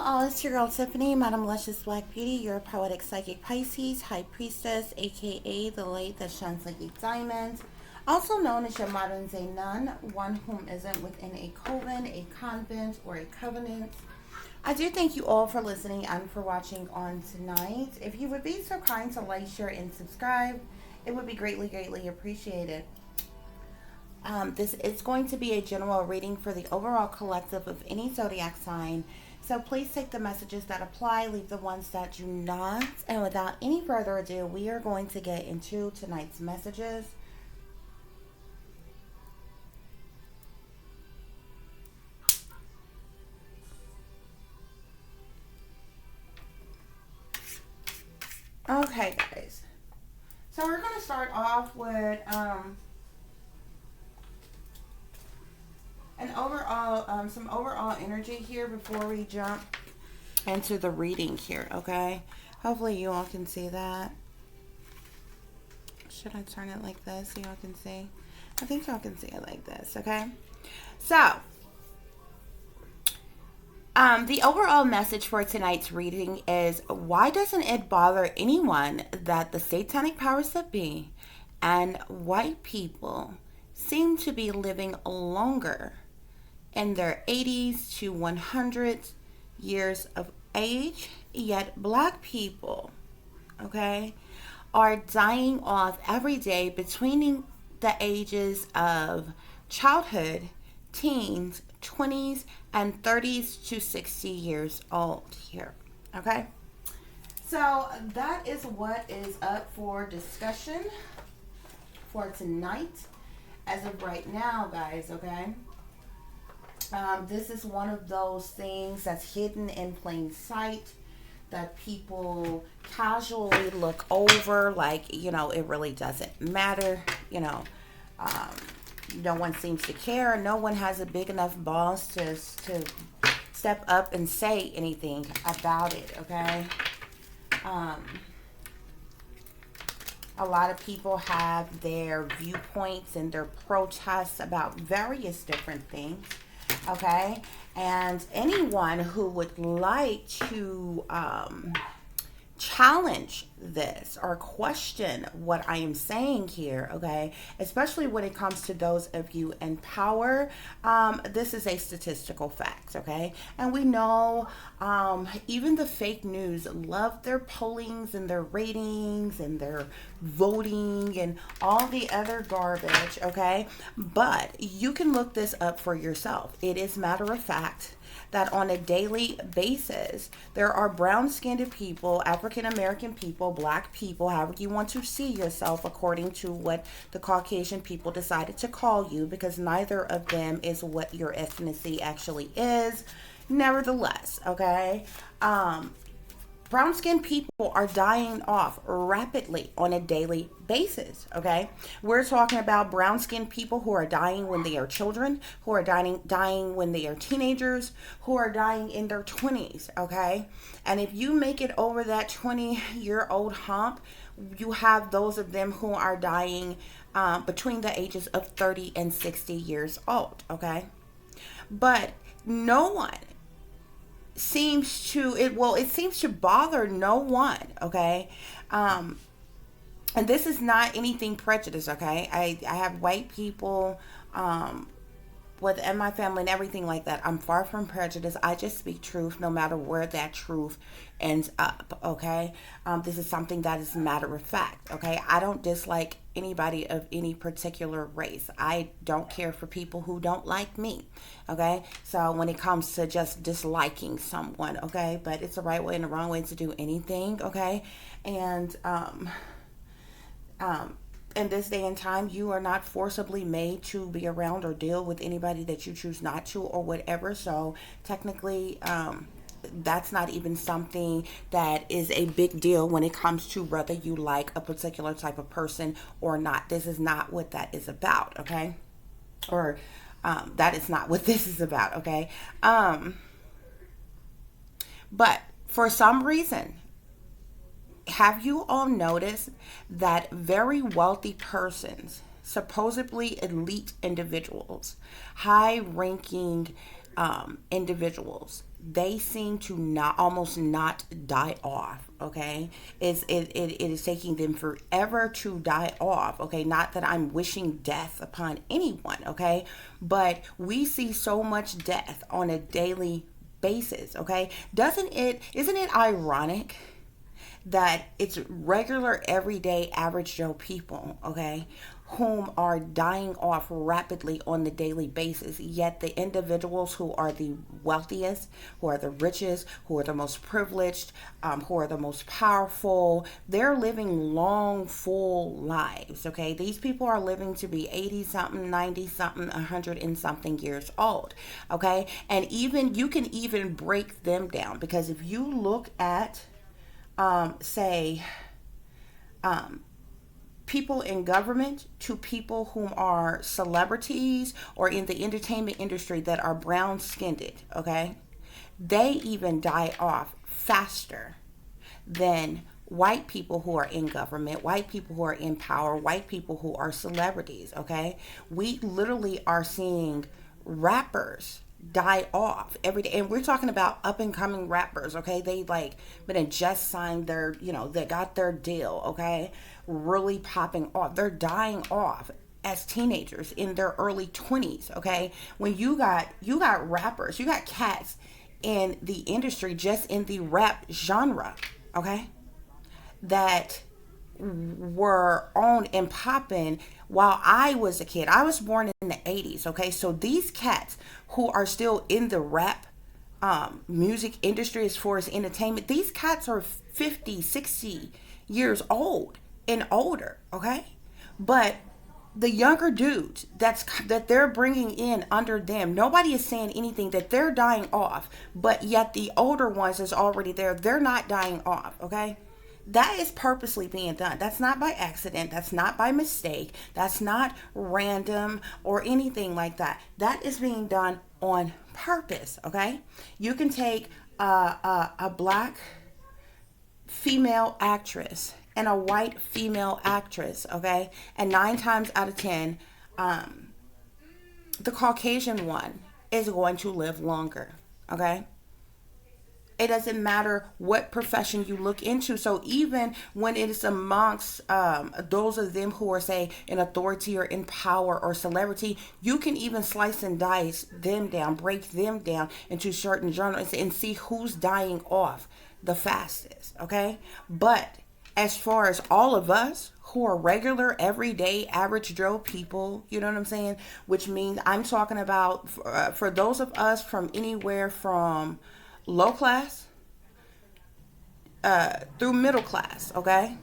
all, it's your girl Tiffany, Madam Luscious Black Beauty, your poetic psychic Pisces, High Priestess, aka the light that shines like a diamond, also known as your modern day nun, one whom isn't within a coven, a convent, or a covenant. I do thank you all for listening and for watching on tonight. If you would be so kind to like, share, and subscribe, it would be greatly, greatly appreciated. This is going to be a general reading for the overall collective of any zodiac sign. So please take the messages that apply, leave the ones that do not. And without any further ado, we are going to get into tonight's messages. Okay, guys. So we're going to start off with some overall energy here before we jump into the reading here, okay? Hopefully you all can see that. Should I turn it like this so y'all can see? I think y'all can see it like this, okay? So, the overall message for tonight's reading is, why doesn't it bother anyone that the satanic powers that be and white people seem to be living longer in their 80s to 100 years of age, yet black people, okay, are dying off every day between the ages of childhood, teens, 20s, and 30s to 60 years old here, okay? So that is what is up for discussion for tonight as of right now, guys, okay? This is one of those things that's hidden in plain sight that people casually look over like, it really doesn't matter. No one seems to care. No one has a big enough balls to step up and say anything about it, okay? A lot of people have their viewpoints and their protests about various different things. Okay, and anyone who would like to challenge this or question what I am saying here, okay, especially when it comes to those of you in power, this is a statistical fact, okay? And we know even the fake news love their pollings and their ratings and their voting and all the other garbage, okay? But you can look this up for yourself. It is matter of fact that on a daily basis, there are brown-skinned people, African-American people, black people, however you want to see yourself according to what the Caucasian people decided to call you, because neither of them is what your ethnicity actually is. Nevertheless, okay, brown-skinned people are dying off rapidly on a daily basis, okay? We're talking about brown-skinned people who are dying when they are children, who are dying when they are teenagers, who are dying in their 20s, okay? And if you make it over that 20-year-old hump, you have those of them who are dying between the ages of 30 and 60 years old, okay? But no one seems to it seems to bother no one, okay? And this is not anything prejudice, okay? I have white people within my family and everything like that. I'm far from prejudice. I just speak truth no matter where that truth ends up, okay? This is something that is matter of fact, okay? I don't dislike anybody of any particular race. I don't care for people who don't like me, okay? So when it comes to just disliking someone, okay? But it's the right way and the wrong way to do anything, okay? And in this day and time, you are not forcibly made to be around or deal with anybody that you choose not to or whatever. So technically, that's not even something that is a big deal when it comes to whether you like a particular type of person or not. This is not what that is about, okay? Or that is not what this is about, okay? But for some reason, have you all noticed that very wealthy persons, supposedly elite individuals, high-ranking individuals, they seem to not almost not die off. Okay, it is taking them forever to die off. Okay, not that I'm wishing death upon anyone. Okay, but we see so much death on a daily basis. Okay, isn't it ironic that it's regular, everyday, average Joe people, okay, whom are dying off rapidly on the daily basis, yet the individuals who are the wealthiest, who are the richest, who are the most privileged, who are the most powerful, they're living long, full lives, okay? These people are living to be 80 something, 90 something, 100 and something years old, okay? And even you can even break them down, because if you look at say people in government to people whom are celebrities or in the entertainment industry that are brown skinned, okay, they even die off faster than white people who are in government, white people who are in power, white people who are celebrities, okay? We literally are seeing rappers die off every day, and we're talking about up and coming rappers, okay? They like been just signed their, they got their deal, okay, really popping off. They're dying off as teenagers in their early 20s, okay? When you got rappers, you got cats in the industry, just in the rap genre, okay, that were on and popping while I was a kid. I was born in the 80s, okay? So these cats who are still in the rap music industry as far as entertainment, these cats are 50, 60 years old and older, okay? But the younger dudes that they're bringing in under them, nobody is saying anything, that they're dying off, but yet the older ones is already there, they're not dying off, okay? That is purposely being done. That's not by accident. That's not by mistake. That's not random or anything like that. That is being done on purpose, okay? You can take a black female actress and a white female actress, okay? And 9 times out of 10, the Caucasian one is going to live longer, okay? It doesn't matter what profession you look into. So even when it is amongst those of them who are, say, in authority or in power or celebrity, you can even slice and dice them down, break them down into certain genres and see who's dying off the fastest, okay? But as far as all of us who are regular, everyday, average Joe people, you know what I'm saying? Which means I'm talking about for those of us from anywhere from low class through middle class, okay,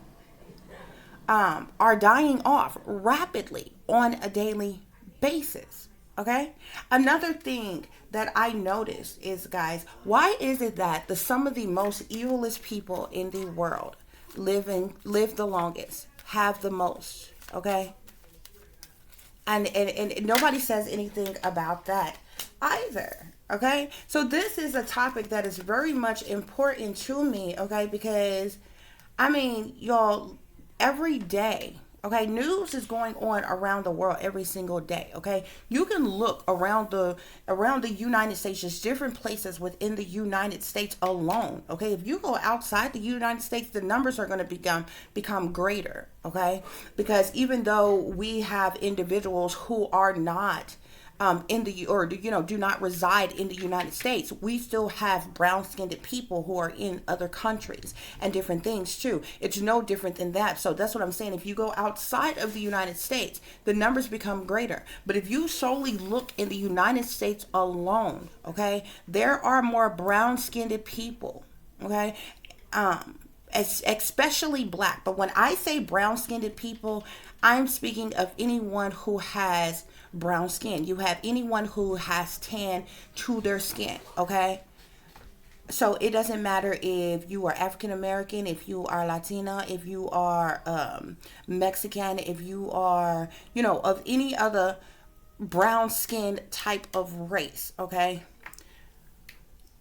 are dying off rapidly on a daily basis, okay? Another thing that I noticed is, guys, why is it that some of the most evilest people in the world live the longest, have the most, okay? And nobody says anything about that either. Okay, so this is a topic that is very much important to me, okay, because I mean, y'all, every day, okay, news is going on around the world every single day, okay? You can look around the United States, just different places within the United States alone, okay? If you go outside the United States, the numbers are going to become greater, okay? Because even though we have individuals who are not do not reside in the United States, we still have brown-skinned people who are in other countries and different things too. It's no different than that. So that's what I'm saying. If you go outside of the United States, the numbers become greater. But if you solely look in the United States alone, okay, there are more brown-skinned people, okay, especially black. But when I say brown-skinned people, I'm speaking of anyone who has brown skin. You have anyone who has tan to their skin, okay? So it doesn't matter if you are African American, if you are Latina, if you are Mexican, if you are, of any other brown skin type of race, okay?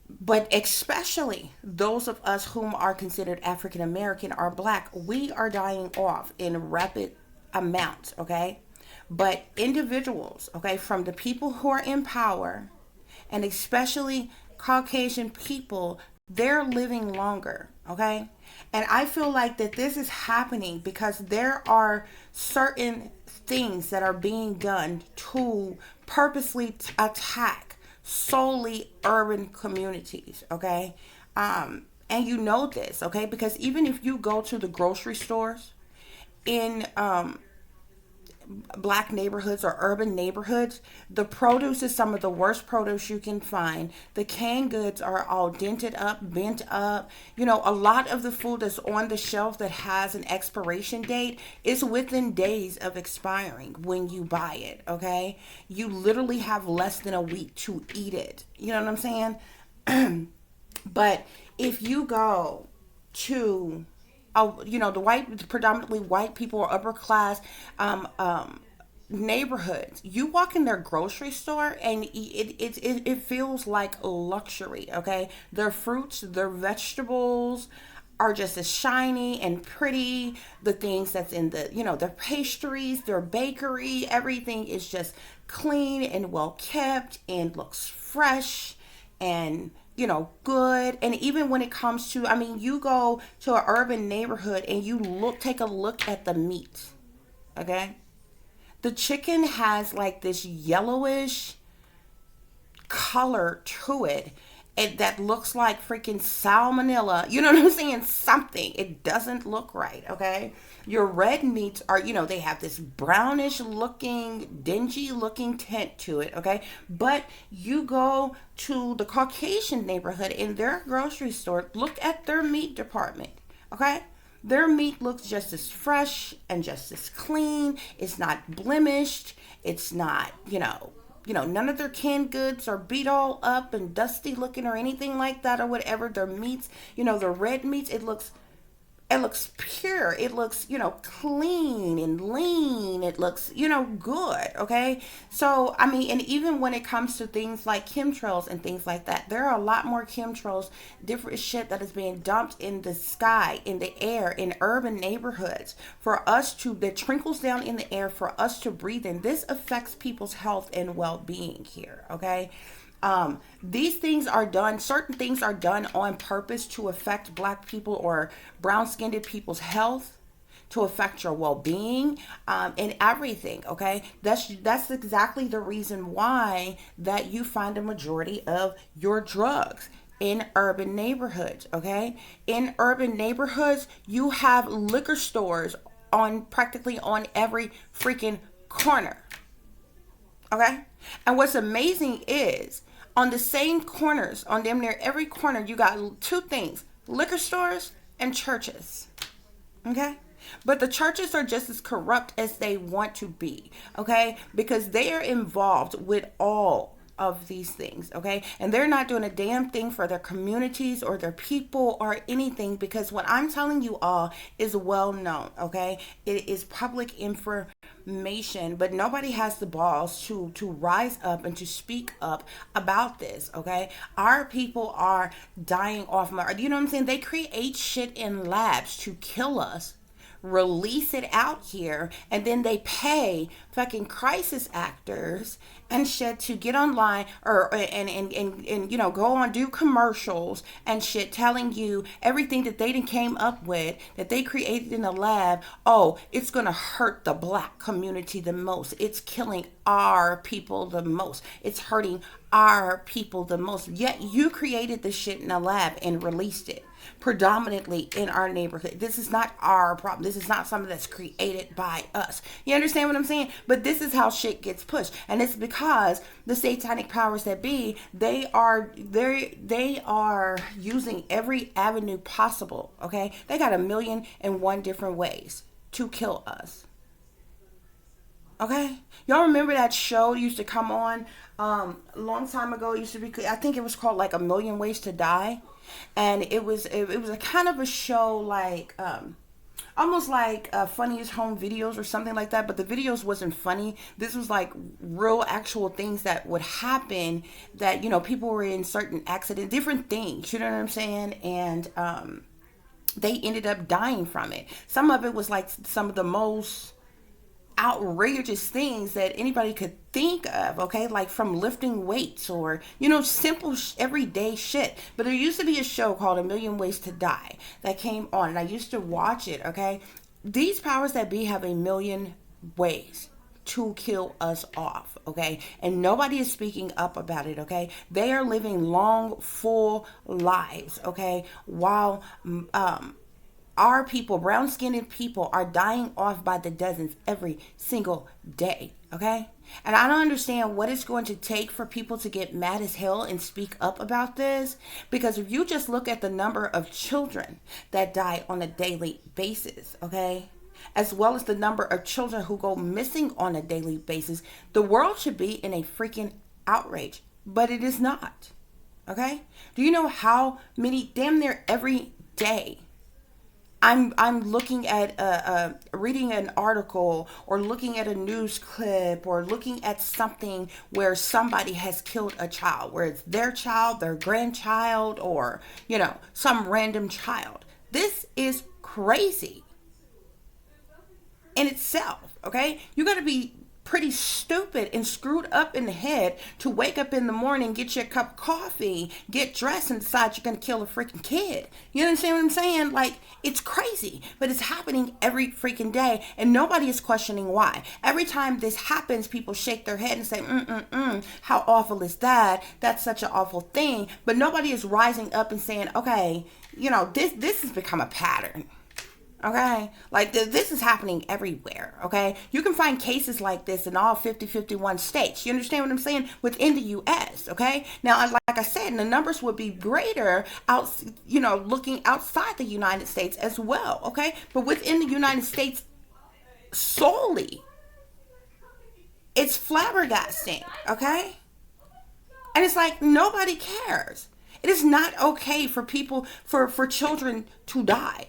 But especially those of us whom are considered African American or black, we are dying off in rapid amounts, okay? But individuals, okay, from the people who are in power, and especially Caucasian people, they're living longer, okay? And I feel like that this is happening because there are certain things that are being done to purposely attack solely urban communities, okay? And you know this, okay? Because even if you go to the grocery stores in black neighborhoods or urban neighborhoods, the produce is some of the worst produce you can find. The canned goods are all dented up, bent up. You know, a lot of the food that's on the shelf that has an expiration date is within days of expiring when you buy it, okay? You literally have less than a week to eat it. You know what I'm saying? But if you go to the predominantly white people or upper class neighborhoods, you walk in their grocery store and it feels like luxury, okay? Their fruits, their vegetables are just as shiny and pretty. The things that's in their pastries, their bakery, everything is just clean and well kept and looks fresh and good. And even when it comes to, you go to an urban neighborhood and take a look at the meat, okay? The chicken has like this yellowish color to it, and that looks like freaking salmonella. You know what I'm saying? Something. It doesn't look right, okay? Your red meats are, they have this brownish looking, dingy looking tint to it, okay? But you go to the Caucasian neighborhood in their grocery store, look at their meat department, okay? Their meat looks just as fresh and just as clean. It's not blemished. It's not, none of their canned goods are beat all up and dusty looking or anything like that or whatever. Their meats, their red meats, it looks pure. It looks, clean and lean. It looks, good. Okay. So, and even when it comes to things like chemtrails and things like that, there are a lot more chemtrails, different shit that is being dumped in the sky, in the air, in urban neighborhoods that trickles down in the air for us to breathe in. This affects people's health and well-being here. Okay. These things are done, certain things are done on purpose to affect black people or brown skinned people's health, to affect your well-being, and everything. Okay. That's exactly the reason why that you find a majority of your drugs in urban neighborhoods. Okay. In urban neighborhoods, you have liquor stores practically on every freaking corner. Okay. And what's amazing is on the same corners, on damn near every corner, you got two things: liquor stores and churches. Okay. But the churches are just as corrupt as they want to be. Okay. Because they are involved with all of these things. Okay. And they're not doing a damn thing for their communities or their people or anything, because what I'm telling you all is well known. Okay. It is public information, but nobody has the balls to rise up and to speak up about this. Okay. Our people are dying off. You know what I'm saying? They create shit in labs to kill us, release it out here, and then they pay fucking crisis actors and shit to get online or and go on, do commercials and shit telling you everything that they done came up with, that they created in the lab. Oh, it's gonna hurt the black community the most. It's killing our people the most. It's hurting our people the most. Yet you created the shit in the lab and released it predominantly in our neighborhood. This is not our problem. This is not something that's created by us. You understand what I'm saying? But this is how shit gets pushed, and it's because the satanic powers that be, they are using every avenue possible. Okay, they got 1,000,001 different ways to kill us. Okay, y'all remember that show used to come on a long time ago? It used to be, I think it was called like A Million Ways to Die, and it was a kind of a show like almost like Funniest Home Videos or something like that, but the videos wasn't funny. This was like real actual things that would happen, that people were in certain accident, different things, you know what I'm saying, and they ended up dying from it. Some of it was like some of the most outrageous things that anybody could think of, okay? Like from lifting weights or, simple everyday shit. But there used to be a show called A Million Ways to Die that came on, and I used to watch it, okay? These powers that be have a million ways to kill us off, okay? And nobody is speaking up about it, okay? They are living long, full lives, okay? While our people, brown skinned people, are dying off by the dozens every single day, okay? And I don't understand what it's going to take for people to get mad as hell and speak up about this. Because if you just look at the number of children that die on a daily basis, okay, as well as the number of children who go missing on a daily basis, the world should be in a freaking outrage. But it is not, okay? Do you know how many, damn near every day, I'm looking at reading an article or looking at a news clip or looking at something where somebody has killed a child, where it's their child, their grandchild, or, some random child. This is crazy in itself, okay? You got to be pretty stupid and screwed up in the head to wake up in the morning, get your cup of coffee, get dressed, and decide you're going to kill a freaking kid. You understand what I'm saying? Like, it's crazy, but it's happening every freaking day, and nobody is questioning why. Every time this happens, people shake their head and say, how awful is that? That's such an awful thing. But nobody is rising up and saying, okay, this has become a pattern. Okay, like this is happening everywhere. Okay, you can find cases like this in all 51 states. You understand what I'm saying? Within the U.S. Okay, now like I said, the numbers would be greater looking outside the United States as well. Okay, but within the United States solely, it's flabbergasting. Okay, and it's like nobody cares. It is not okay for people for children to die.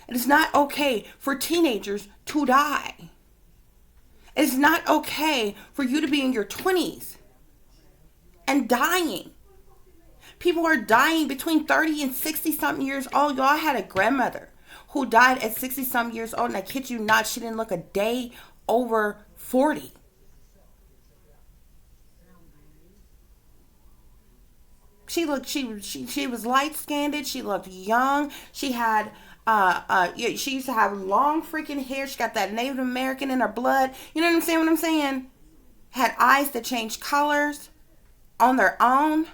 It is not okay for teenagers to die. It is not okay for you to be in your 20s and dying. People are dying between 30 and 60 something years old. Y'all had a grandmother who died at 60 something years old, and I kid you not, she didn't look a day over 40. She was light skinned. She looked young. She had she used to have long freaking hair. She got that Native American in her blood. You know what I'm saying? Had eyes that changed colors on their own.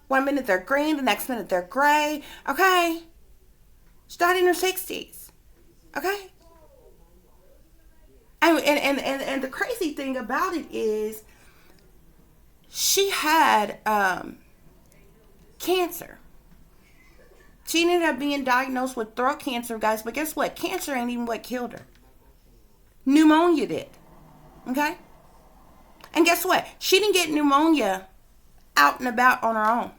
One minute they're green, the next minute they're gray. Okay? She died in her 60s. Okay? And the crazy thing about it is she had cancer. She ended up being diagnosed with throat cancer, guys. But guess what? Cancer ain't even what killed her. Pneumonia did. Okay? And guess what? She didn't get pneumonia out and about on her own.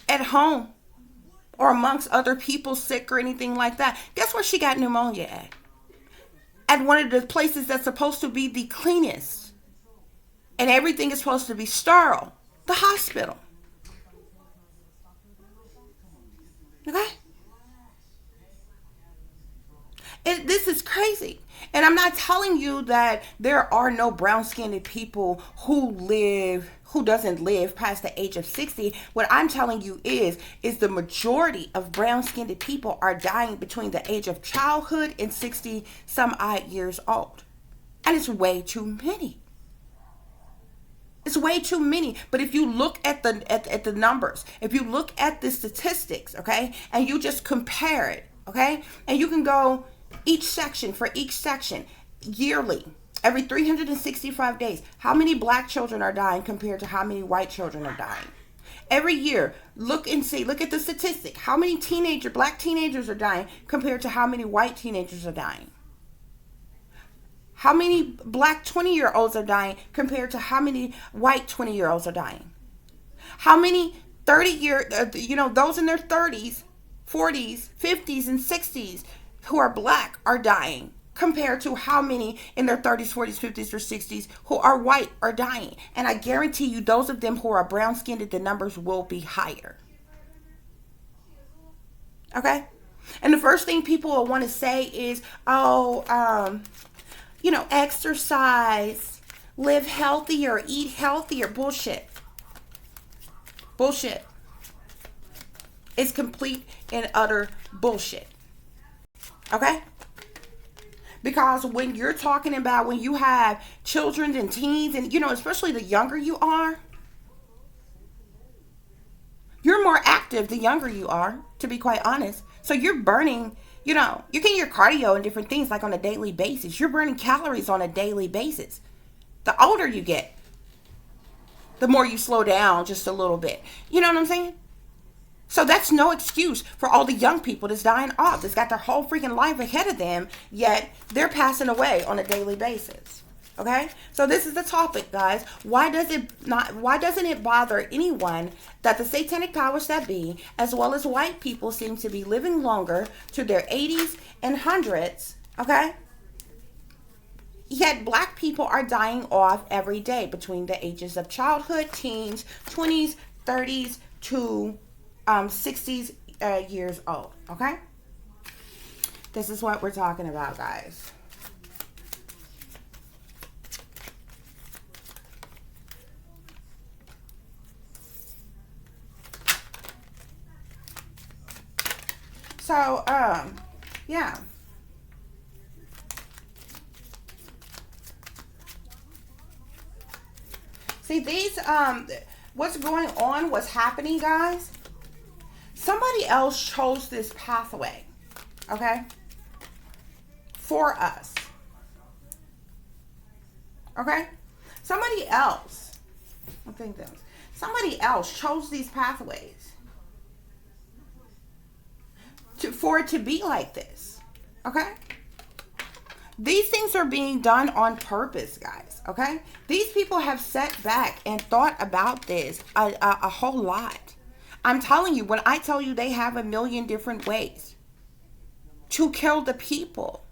At home. Or amongst other people sick or anything like that. Guess where she got pneumonia at? At one of the places that's supposed to be the cleanest. And everything is supposed to be sterile. The hospital. Okay? This is crazy. And I'm not telling you that there are no brown-skinned people who doesn't live past the age of 60. What I'm telling you is the majority of brown-skinned people are dying between the age of childhood and 60 some odd years old. And it's way too many. It's way too many. But if you look at the numbers, if you look at the statistics, okay, and you just compare it, okay, and you can go each section yearly, every 365 days, how many black children are dying compared to how many white children are dying? Every year, look at the statistic. How many black teenagers are dying compared to how many white teenagers are dying? How many black 20-year-olds are dying compared to how many white 20-year-olds are dying? How many 30-year, those in their 30s, 40s, 50s, and 60s who are black are dying compared to how many in their 30s, 40s, 50s, or 60s who are white are dying? And I guarantee you, those of them who are brown-skinned, the numbers will be higher. Okay? And the first thing people will want to say is, exercise, live healthier, eat healthier. Bullshit. Bullshit. It's complete and utter bullshit. Okay? Because when you're talking about when you have children and teens, and especially the younger you are, you're more active the younger you are, to be quite honest. So you're burning, you're getting your cardio and different things like on a daily basis. You're burning calories on a daily basis. The older you get, the more you slow down just a little bit. You know what I'm saying? So that's no excuse for all the young people that's dying off, that's got their whole freaking life ahead of them, yet they're passing away on a daily basis. Okay? So this is the topic, guys. Why doesn't it bother anyone that the satanic powers that be, as well as white people, seem to be living longer to their 80s and 100s, okay? Yet black people are dying off every day between the ages of childhood, teens, 20s, 30s to 60s years old, okay? This is what we're talking about, guys. So, yeah. See, these, what's going on, what's happening, guys? Somebody else chose this pathway, okay, for us, okay? Somebody else chose these pathways for it to be like this, okay? These things are being done on purpose, guys, okay? These people have sat back and thought about this a whole lot. I'm telling you, when I tell you they have a million different ways to kill the people,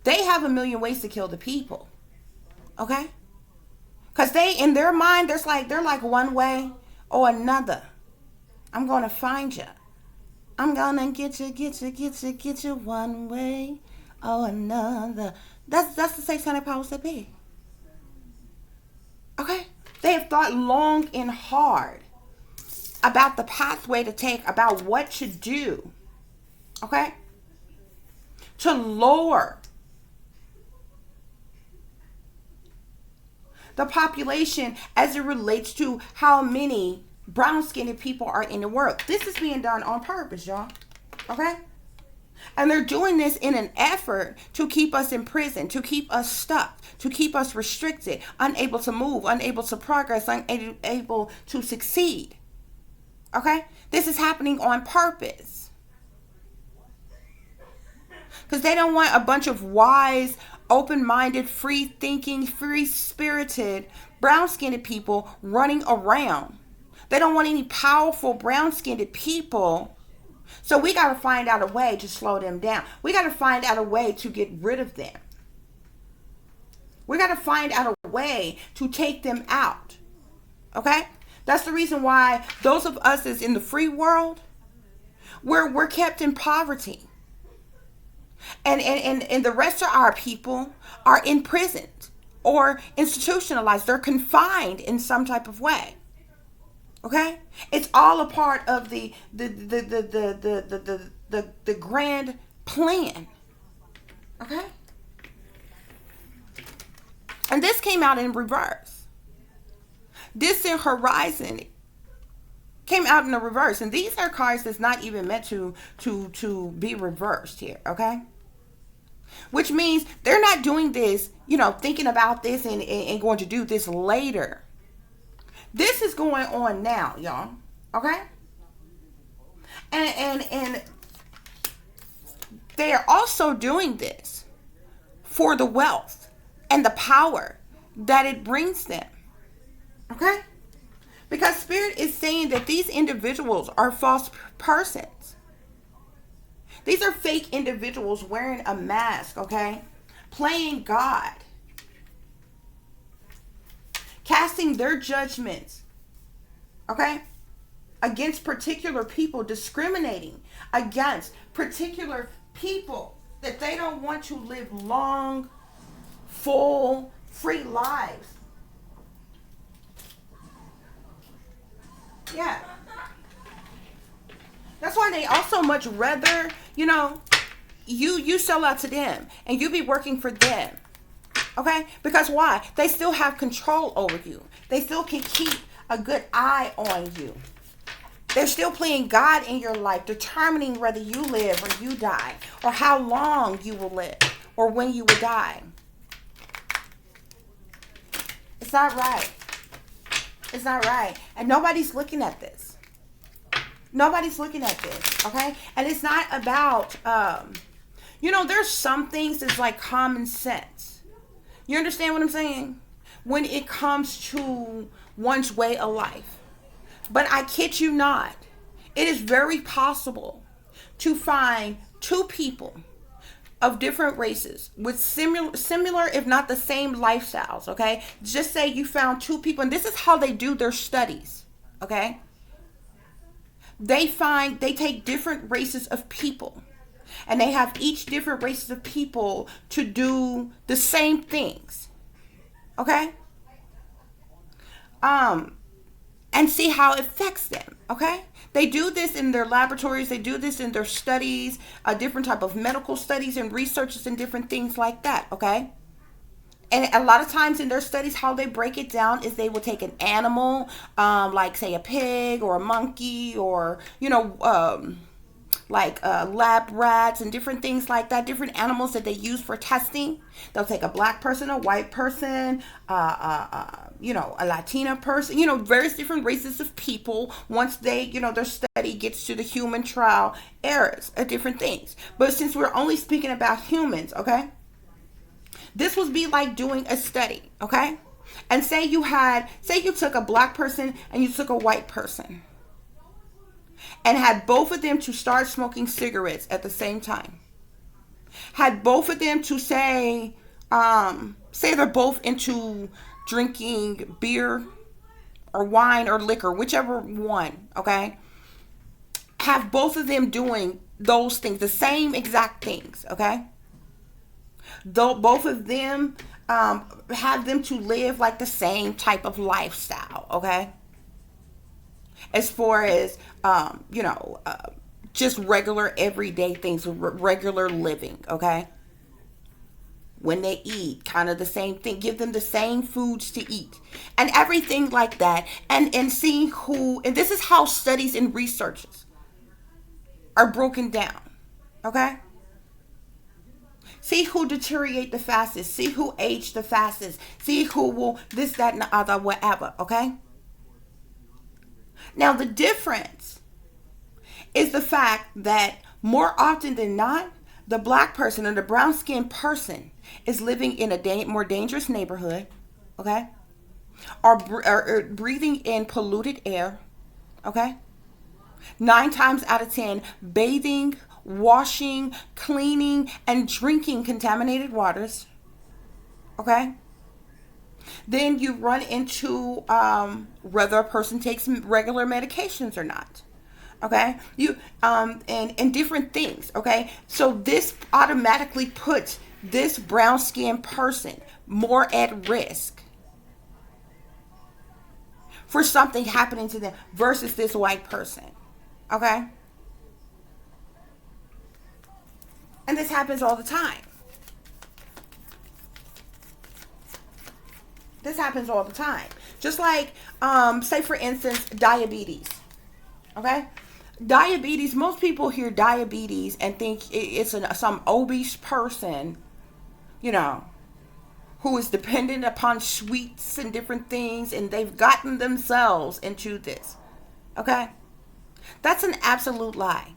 they have a million ways to kill the people. Okay? Because in their mind, they're like one way or another. I'm going to find you. I'm going to get you one way or another. That's the satanic powers that be. Okay? They have thought long and hard about the pathway to take, about what to do, okay, to lower the population as it relates to how many brown-skinned people are in the world. This is being done on purpose, y'all, okay? And they're doing this in an effort to keep us in prison, to keep us stuck, to keep us restricted, unable to move, unable to progress, unable to succeed. Okay? This is happening on purpose. Because they don't want a bunch of wise, open-minded, free-thinking, free-spirited, brown-skinned people running around. They don't want any powerful brown-skinned people. So we got to find out a way to slow them down. We got to find out a way to get rid of them. We got to find out a way to take them out. Okay? That's the reason why those of us that's in the free world, we're kept in poverty. And the rest of our people are in prison or institutionalized. They're confined in some type of way. Okay? It's all a part of the grand plan. Okay? And this came out in reverse. Distant Horizon came out in the reverse. And these are cards that's not even meant to be reversed here, okay? Which means they're not doing this, thinking about this and going to do this later. This is going on now, y'all, okay? And they are also doing this for the wealth and the power that it brings them. Okay? Because Spirit is saying that these individuals are false persons. These are fake individuals wearing a mask, okay? Playing God. Casting their judgments, okay? Against particular people, discriminating against particular people that they don't want to live long, full, free lives. Yeah. That's why they also much rather, you sell out to them and you be working for them. Okay? Because why? They still have control over you. They still can keep a good eye on you. They're still playing God in your life, determining whether you live or you die, or how long you will live, or when you will die. It's not right. It's not right. And nobody's looking at this. Nobody's looking at this, okay? And it's not about, there's some things that's like common sense. You understand what I'm saying? When it comes to one's way of life. But I kid you not, it is very possible to find two people of different races with similar, if not the same lifestyles, okay? Just say you found two people, and this is how they do their studies, okay? They take different races of people, and they have each different races of people to do the same things, okay? And see how it affects them, okay? They do this in their laboratories. They do this in their studies, different type of medical studies and researches and different things like that, okay? And a lot of times in their studies, how they break it down is they will take an animal, like say a pig or a monkey or, lab rats and different things like that, different animals that they use for testing. They'll take a black person, a white person, a Latina person, various different races of people. Once they, their study gets to the human trial errors of different things. But since we're only speaking about humans, okay, this would be like doing a study, okay? And say you took a black person and you took a white person and had both of them to start smoking cigarettes at the same time. Had both of them to say they're both into drinking beer or wine or liquor, whichever one, okay? Have both of them doing those things, the same exact things, okay? Though both of them have them to live like the same type of lifestyle, okay? As far as, just regular everyday things, regular living, okay? When they eat, kind of the same thing. Give them the same foods to eat and everything like that. And see and this is how studies and researches are broken down, okay? See who deteriorate the fastest. See who age the fastest. See who will this, that, and the other, whatever, okay? Now, the difference is the fact that more often than not, the black person or the brown-skinned person is living in a more dangerous neighborhood, okay? Or breathing in polluted air, okay? 9 times out of 10, bathing, washing, cleaning, and drinking contaminated waters, okay? Then you run into whether a person takes regular medications or not. Okay, and different things. Okay, so this automatically puts this brown skinned person more at risk for something happening to them versus this white person. Okay, and this happens all the time. This happens all the time. Just like, say for instance, diabetes. Okay? Diabetes, most people hear diabetes and think it's some obese person, who is dependent upon sweets and different things, and they've gotten themselves into this. Okay? That's an absolute lie.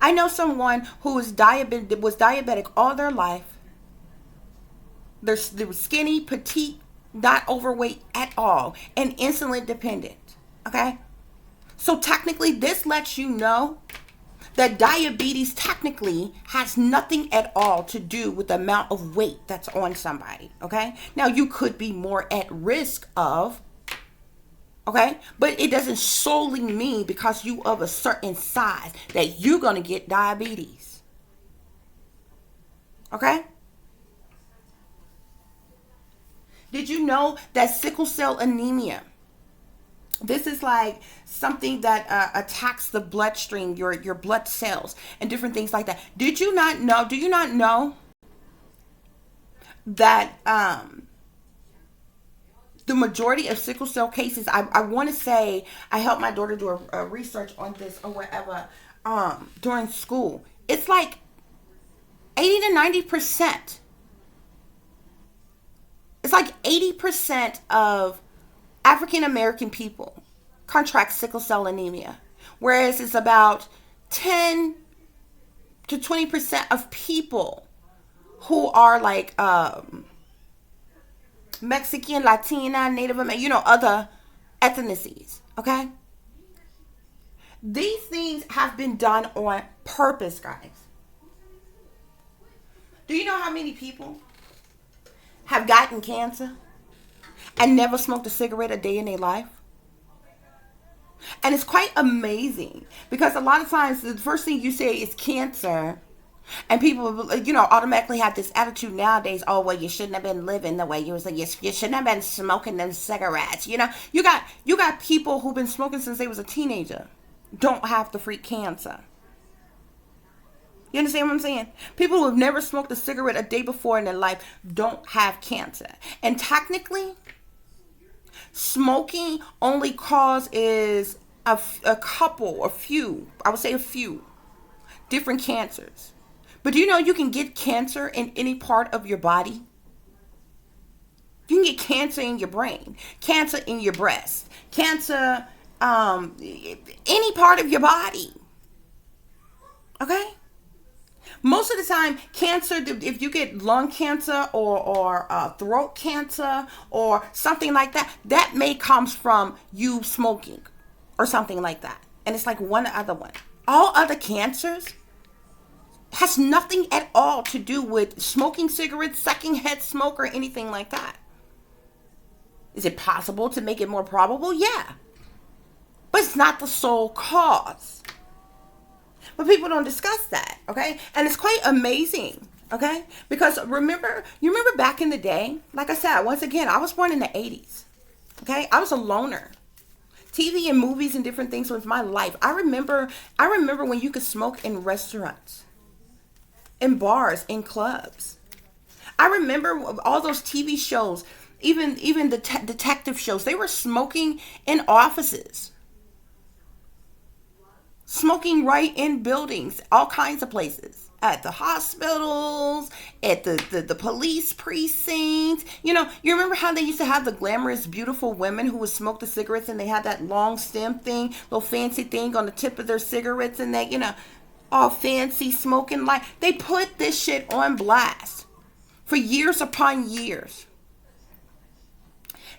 I know someone who was diabetic all their life. They were skinny, petite, not overweight at all, and insulin dependent. Okay? So technically, this lets you know that diabetes technically has nothing at all to do with the amount of weight that's on somebody. Okay? Now, you could be more at risk of, okay? But it doesn't solely mean because you of a certain size that you're going to get diabetes. Okay? Did you know that sickle cell anemia, this is like something that attacks the bloodstream, your blood cells, and different things like that. Did you not know? Do you not know that the majority of sickle cell cases, I want to say, I helped my daughter do a research on this or whatever during school. It's like 80 to 90%. It's like 80% of African American people contract sickle cell anemia, whereas it's about 10 to 20% of people who are like Mexican, Latina, Native American, other ethnicities. Okay, these things have been done on purpose, guys. Do you know how many people have gotten cancer and never smoked a cigarette a day in their life? And it's quite amazing because a lot of times the first thing you say is cancer, and people, automatically have this attitude nowadays. Oh, well, you shouldn't have been living the way you was. Like, you shouldn't have been smoking them cigarettes. You got people who've been smoking since they was a teenager, don't have the freak cancer. You understand what I'm saying? People who have never smoked a cigarette a day before in their life don't have cancer. And technically, smoking only causes a few different cancers. But do you know you can get cancer in any part of your body? You can get cancer in your brain, cancer in your breast, cancer, any part of your body. Okay? Most of the time, cancer, if you get lung cancer or throat cancer or something like that, that may comes from you smoking or something like that. And it's like one other one. All other cancers has nothing at all to do with smoking cigarettes, sucking head smoke, or anything like that. Is it possible to make it more probable? Yeah. But it's not the sole cause. But people don't discuss that, okay? And it's quite amazing, okay? Because you remember back in the day, like I said, once again, I was born in the 80s, okay? I was a loner. TV and movies and different things was my life. I remember when you could smoke in restaurants, in bars, in clubs. I remember all those TV shows, even the detective shows, they were smoking in offices. Smoking right in buildings, all kinds of places, at the hospitals, at the police precincts. You remember how they used to have the glamorous, beautiful women who would smoke the cigarettes, and they had that long stem thing, little fancy thing on the tip of their cigarettes, and they, all fancy smoking like. They put this shit on blast for years upon years.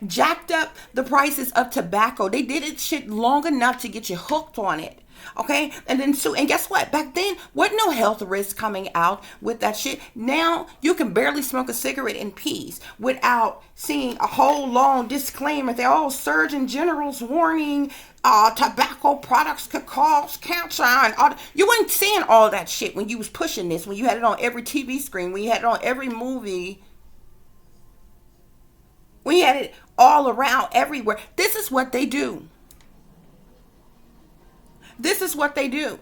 Jacked up the prices of tobacco. They did it shit long enough to get you hooked on it. Okay, and guess what? Back then, wasn't no health risk coming out with that shit. Now you can barely smoke a cigarette in peace without seeing a whole long disclaimer. They're all Surgeon General's warning: tobacco products could cause cancer. And all you weren't seeing all that shit when you was pushing this. When you had it on every TV screen, when you had it on every movie, when you had it all around everywhere. This is what they do. This is what they do.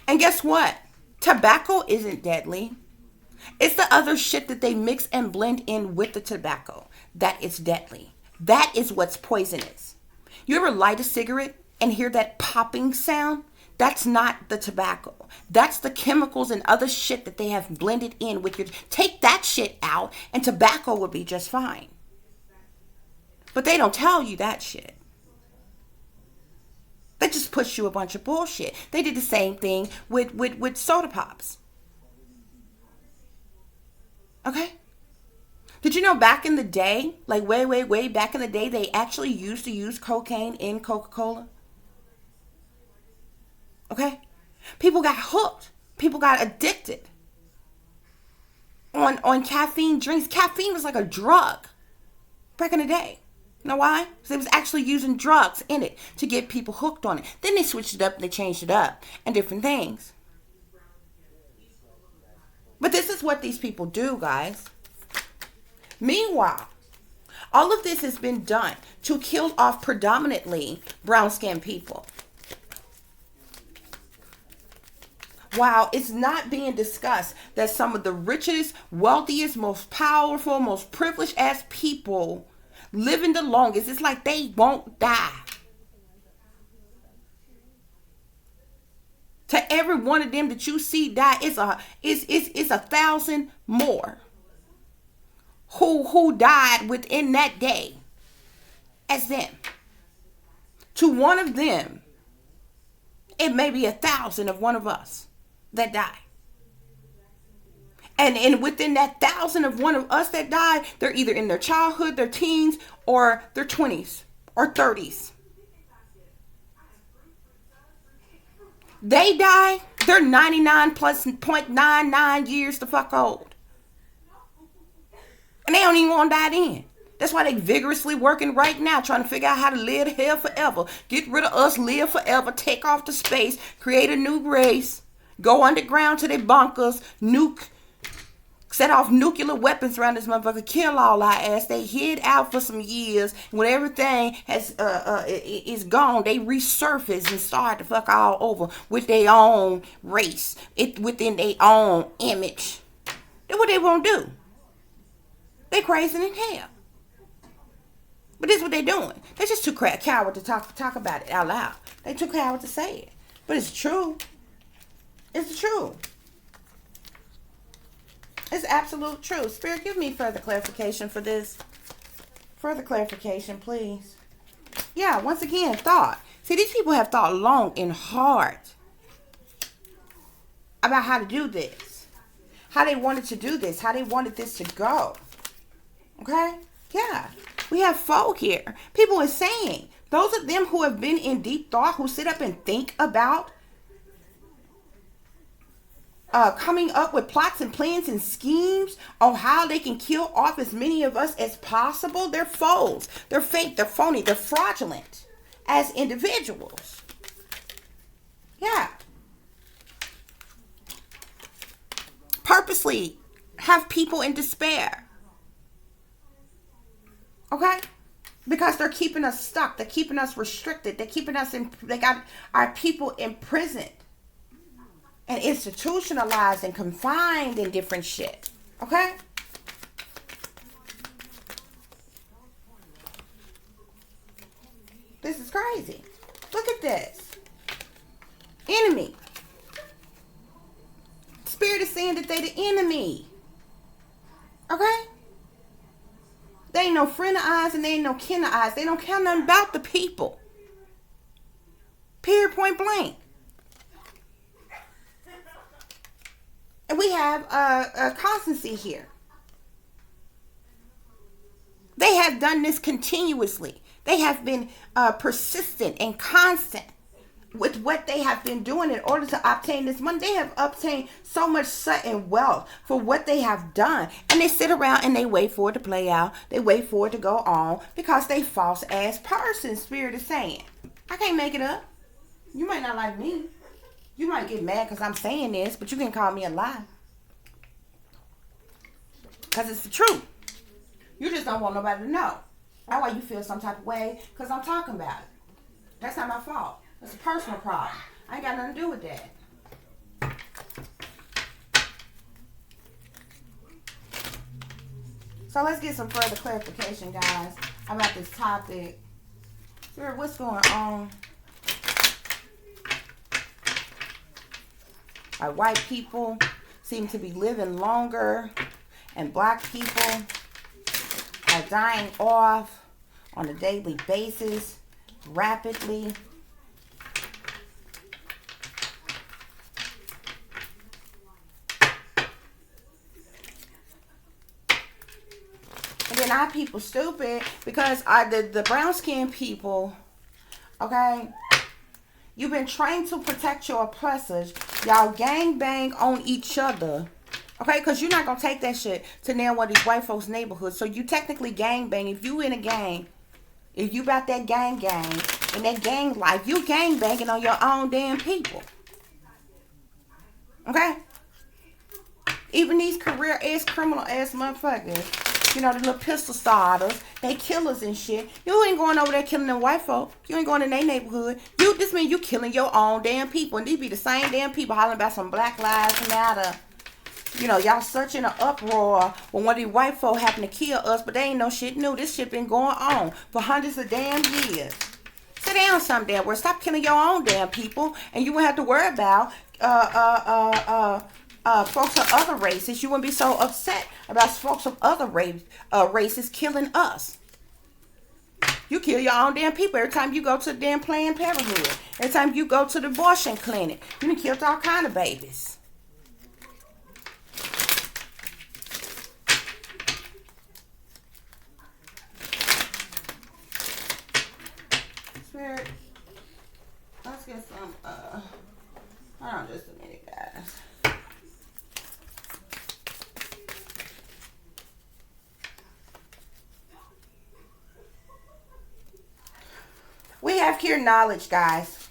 And guess what? Tobacco isn't deadly. It's the other shit that they mix and blend in with the tobacco that is deadly. That is what's poisonous. You ever light a cigarette and hear that popping sound? That's not the tobacco. That's the chemicals and other shit that they have blended in with your. Take that shit out and tobacco would be just fine. But they don't tell you that shit. They just push you a bunch of bullshit. They did the same thing with soda pops. Okay? Did you know back in the day, like way back in the day, they actually used to use cocaine in Coca-Cola? Okay? People got hooked. People got addicted on caffeine drinks. Caffeine was like a drug back in the day. You know why? Because they was actually using drugs in it to get people hooked on it. Then they switched it up and they changed it up and different things. But this is what these people do, guys. Meanwhile, all of this has been done to kill off predominantly brown-skinned people. While it's not being discussed that some of the richest, wealthiest, most powerful, most privileged ass people living the longest, it's like they won't die. To every one of them that you see die, it's a thousand more who died within that day as them. To one of them, it may be 1,000 of one of us that die. And within that 1,000 of one of us that died, they're either in their childhood, their teens, or their 20s or 30s. They die, they're 99 plus 0.99 years the fuck old. And they don't even want to die then. That's why they vigorously working right now, trying to figure out how to live hell forever. Get rid of us, live forever, take off to space, create a new race, go underground to their bunkers, set off nuclear weapons around this motherfucker, kill all our ass. They hid out for some years. When everything is gone, they resurface and start to fuck all over with their own race, within their own image. That's what they won't do. They crazy in hell. But this is what they doing. They're just too coward to talk about it out loud. They too coward to say it. But it's true. It's the truth. It's absolute truth. Spirit, give me further clarification for this. Further clarification, please. Yeah, once again, thought. See, these people have thought long and hard about how to do this. How they wanted to do this. How they wanted this to go. Okay? Yeah. We have folk here. People are saying, those of them who have been in deep thought, who sit up and think about coming up with plots and plans and schemes on how they can kill off as many of us as possible. They're foes. They're fake. They're phony. They're fraudulent as individuals. Yeah. Purposely have people in despair. Okay? Because they're keeping us stuck. They're keeping us restricted. They're keeping us in, they got our people imprisoned and institutionalized and confined in different shit. Okay? This is crazy. Look at this. Enemy. Spirit is saying that they the enemy. Okay? They ain't no friend of ours and they ain't no kin of ours. They don't care nothing about the people. Period, point blank. And we have a constancy here. They have done this continuously. They have been persistent and constant with what they have been doing in order to obtain this money. They have obtained so much sudden wealth for what they have done. And they sit around and they wait for it to play out. They wait for it to go on because they false ass person, Spirit is saying. I can't make it up. You might not like me. You might get mad because I'm saying this, but you can call me a lie. Because it's the truth. You just don't want nobody to know. That's why you feel some type of way because I'm talking about it. That's not my fault. It's a personal problem. I ain't got nothing to do with that. So let's get some further clarification, guys, about this topic. Spirit, what's going on? Our white people seem to be living longer, and black people are dying off on a daily basis, rapidly. And then our people stupid because the brown skinned people, okay, you've been trained to protect your oppressors. Y'all gang bang on each other. Okay, because you're not going to take that shit to now one of these white folks' neighborhoods. So you technically gang bang. If you in a gang, if you about that gang and that gang life, you gang banging on your own damn people. Okay? Even these career ass, criminal ass motherfuckers You know, the little pistol starters. They killers and shit. You ain't going over there killing them white folk. You ain't going in their neighborhood. This means you killing your own damn people. And these be the same damn people hollering about some Black Lives Matter. You know, y'all such in an uproar when one of these white folk happen to kill us, but they ain't no shit new. This shit been going on for hundreds of damn years. Sit down some damn word. Stop killing your own damn people, and you won't have to worry about folks of other races. You wouldn't be so upset about folks of other races killing us. You kill your own damn people every time you go to the damn Planned Parenthood. Every time you go to the abortion clinic. You done killed all kind of babies. Spirit, let's get some, hold on just a minute, guys. We have here knowledge, guys.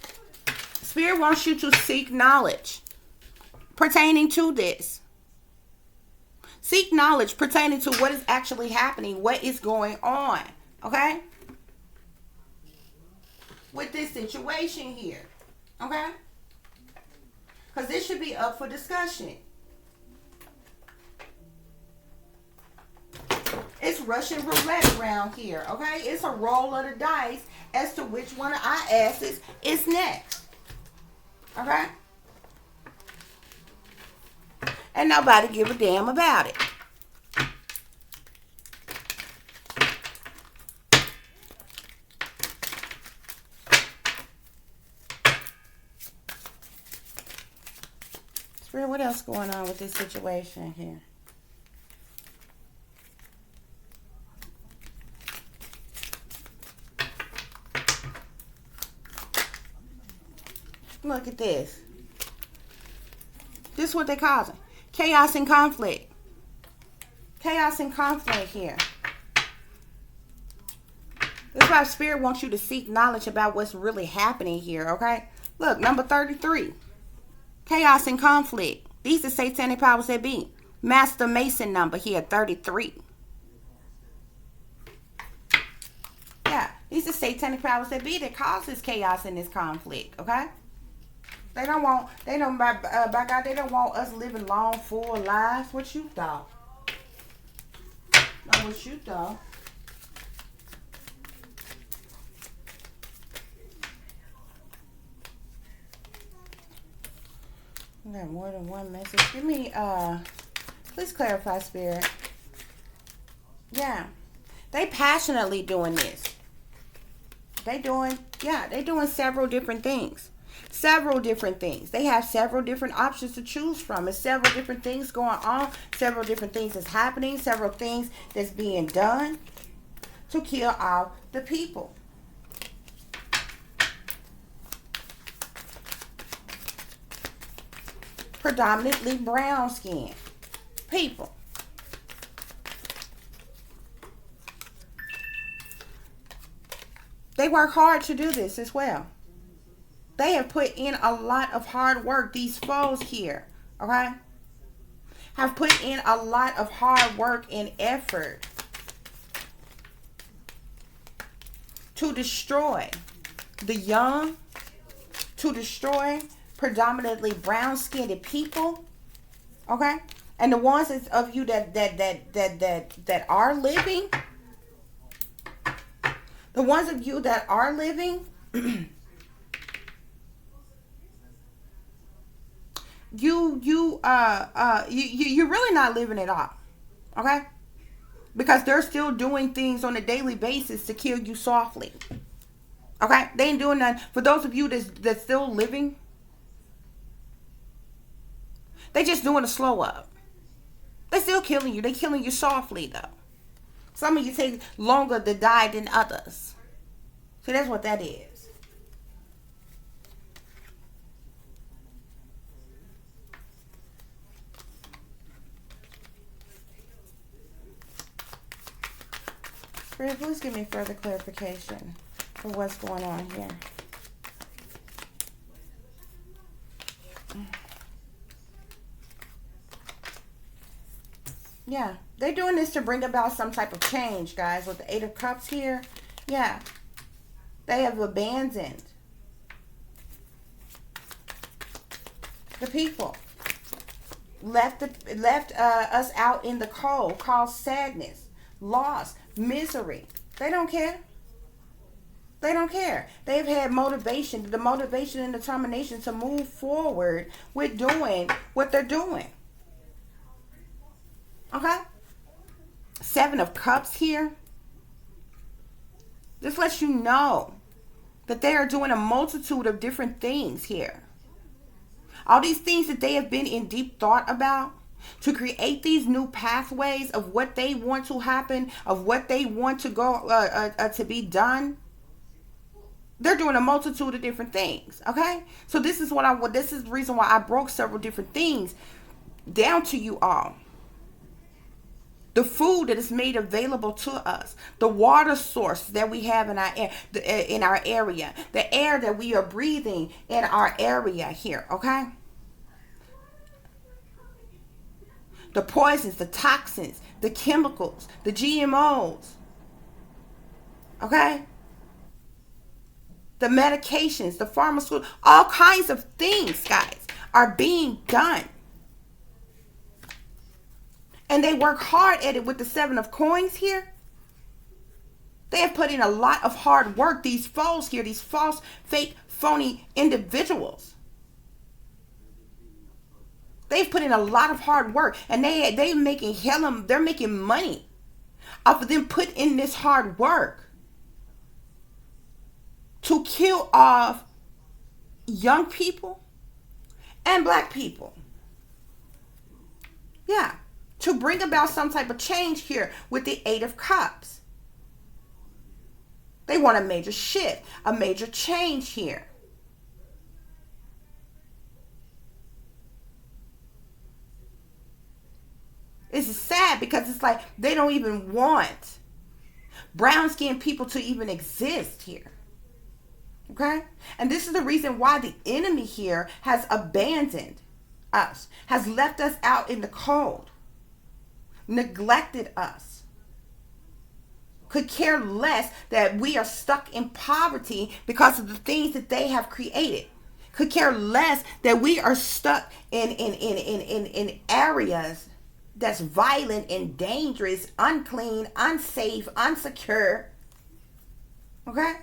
Spirit wants you to seek knowledge pertaining to this. Seek knowledge pertaining to what is actually happening, what is going on, okay? With this situation here, okay? Because this should be up for discussion. It's Russian roulette around here, okay? It's a roll of the dice as to which one of our asses is next, okay? And nobody give a damn about it. Spirit, what else going on with this situation here? Look at this. This is what they causing. Chaos and conflict. Chaos and conflict here. That's why Spirit wants you to seek knowledge about what's really happening here, okay? Look, number 33. Chaos and conflict. These are satanic powers that be. Master Mason number here, 33. Yeah, these are satanic powers that be that causes chaos in this conflict, okay? They don't want, by God, they don't want us living long, full lives. What you thought? Not what you thought. I got more than one message. Give me, please clarify, Spirit. Yeah. They passionately doing this. They doing several different things. Several different things. They have several different options to choose from. There's several different things going on. Several different things that's happening. Several things that's being done to kill out the people. Predominantly brown skinned people. They work hard to do this as well. They have put in a lot of hard work. These foes here, okay, have put in a lot of hard work and effort to destroy the young, to destroy predominantly brown-skinned people, okay, and the ones of you that are living, the ones of you that are living. You're really not living it all, okay? Because they're still doing things on a daily basis to kill you softly, okay? They ain't doing nothing. For those of you that's still living, they just doing a slow up. They still killing you. They killing you softly though. Some of you take longer to die than others. So that's what that is. Spirit, please give me further clarification for what's going on here. Yeah, They're doing this to bring about some type of change, guys. With the Eight of Cups here. Yeah. They have abandoned the people. Left us out in the cold. Caused sadness, loss, misery. They don't care. They don't care. They've had motivation, the motivation and determination to move forward with doing what they're doing. Okay? Seven of Cups here. This lets you know that they are doing a multitude of different things here. All these things that they have been in deep thought about to create these new pathways of what they want to happen, of what they want to go to be done. They're doing a multitude of different things. Okay, so this is this is the reason why I broke several different things down to you all. The food that is made available to us, the water source that we have in our area, the air that we are breathing in our area here. Okay, the poisons, the toxins, the chemicals, the GMOs. Okay. The medications, the pharmaceuticals, all kinds of things, guys, are being done. And they work hard at it with the Seven of Coins here. They have put in a lot of hard work. These foes here, these false, fake, phony individuals. They've put in a lot of hard work. And they're making money off of them put in this hard work to kill off young people and black people. Yeah. To bring about some type of change here with the Eight of Cups. They want a major shift, a major change here. This is sad because it's like they don't even want brown-skinned people to even exist here. Okay? And this is the reason why the enemy here has abandoned us, has left us out in the cold, neglected us, could care less that we are stuck in poverty because of the things that they have created, could care less that we are stuck in areas that's violent and dangerous, unclean, unsafe, unsecure. Okay?